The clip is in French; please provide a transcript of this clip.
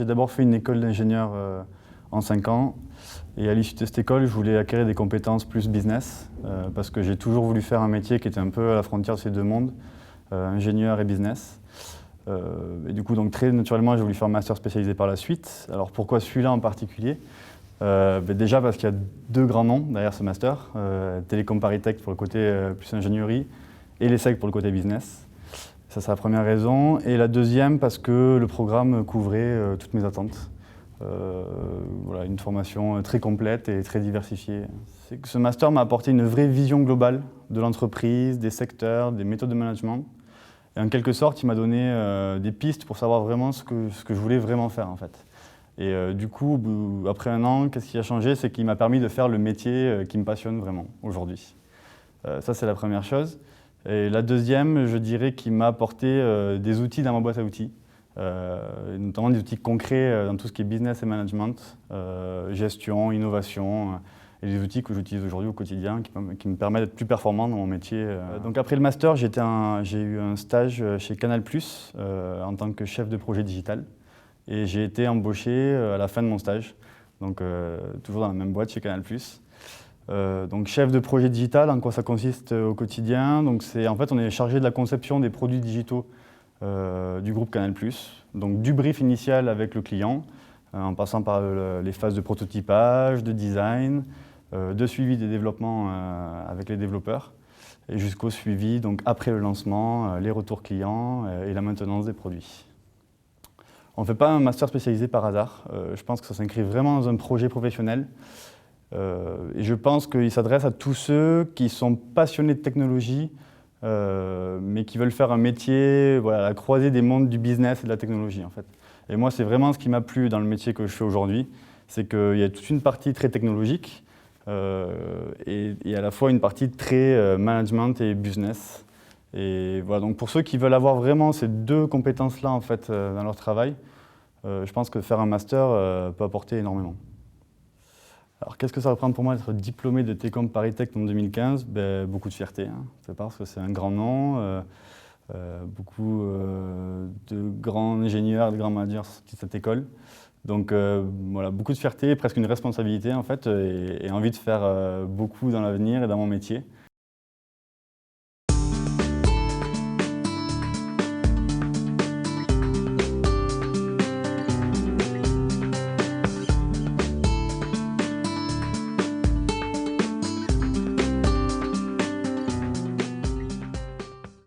J'ai d'abord fait une école d'ingénieur en 5 ans. Et à l'issue de cette école, je voulais acquérir des compétences plus business, parce que j'ai toujours voulu faire un métier qui était un peu à la frontière de ces deux mondes, ingénieur et business. Et du coup, donc, très naturellement, j'ai voulu faire un master spécialisé par la suite. Alors pourquoi celui-là en particulier? Déjà parce qu'il y a deux grands noms derrière ce master, Télécom Paris-Tech pour le côté plus ingénierie et l'ESSEC pour le côté business. Ça, c'est la première raison. Et la deuxième, parce que le programme couvrait toutes mes attentes. Voilà, une formation très complète et très diversifiée. C'est que ce master m'a apporté une vraie vision globale de l'entreprise, des secteurs, des méthodes de management. Et en quelque sorte, il m'a donné des pistes pour savoir vraiment ce que je voulais vraiment faire en fait. Et du coup, après un an, qu'est-ce qui a changé? C'est qu'il m'a permis de faire le métier qui me passionne vraiment aujourd'hui. Ça, c'est la première chose. Et la deuxième, je dirais qu'il m'a apporté des outils dans ma boîte à outils. Notamment des outils concrets dans tout ce qui est business et management, gestion, innovation, et des outils que j'utilise aujourd'hui au quotidien qui me permettent d'être plus performant dans mon métier. Donc après le master, j'ai eu un stage chez Canal+, en tant que chef de projet digital. Et j'ai été embauché à la fin de mon stage, donc toujours dans la même boîte chez Canal+. Donc chef de projet digital, en quoi ça consiste au quotidien? Donc en fait, on est chargé de la conception des produits digitaux du groupe Canal+, donc du brief initial avec le client, en passant par les phases de prototypage, de design, de suivi des développements avec les développeurs, et jusqu'au suivi, donc après le lancement, les retours clients et la maintenance des produits. On ne fait pas un master spécialisé par hasard. Je pense que ça s'inscrit vraiment dans un projet professionnel. Et je pense qu'il s'adresse à tous ceux qui sont passionnés de technologie, mais qui veulent faire un métier à la croisée des mondes du business et de la technologie en fait. Et moi, c'est vraiment ce qui m'a plu dans le métier que je fais aujourd'hui, c'est qu'il y a toute une partie très technologique et à la fois une partie très management et business. Et voilà, donc pour ceux qui veulent avoir vraiment ces deux compétences-là en fait, dans leur travail, je pense que faire un master peut apporter énormément. Alors qu'est-ce que ça représente pour moi d'être diplômé de Télécom Paris-Tech en 2015? Beaucoup de fierté, hein. C'est parce que c'est un grand nom, beaucoup de grands ingénieurs, de grands managers sortis de cette école. Donc voilà, beaucoup de fierté, presque une responsabilité en fait, et envie de faire beaucoup dans l'avenir et dans mon métier.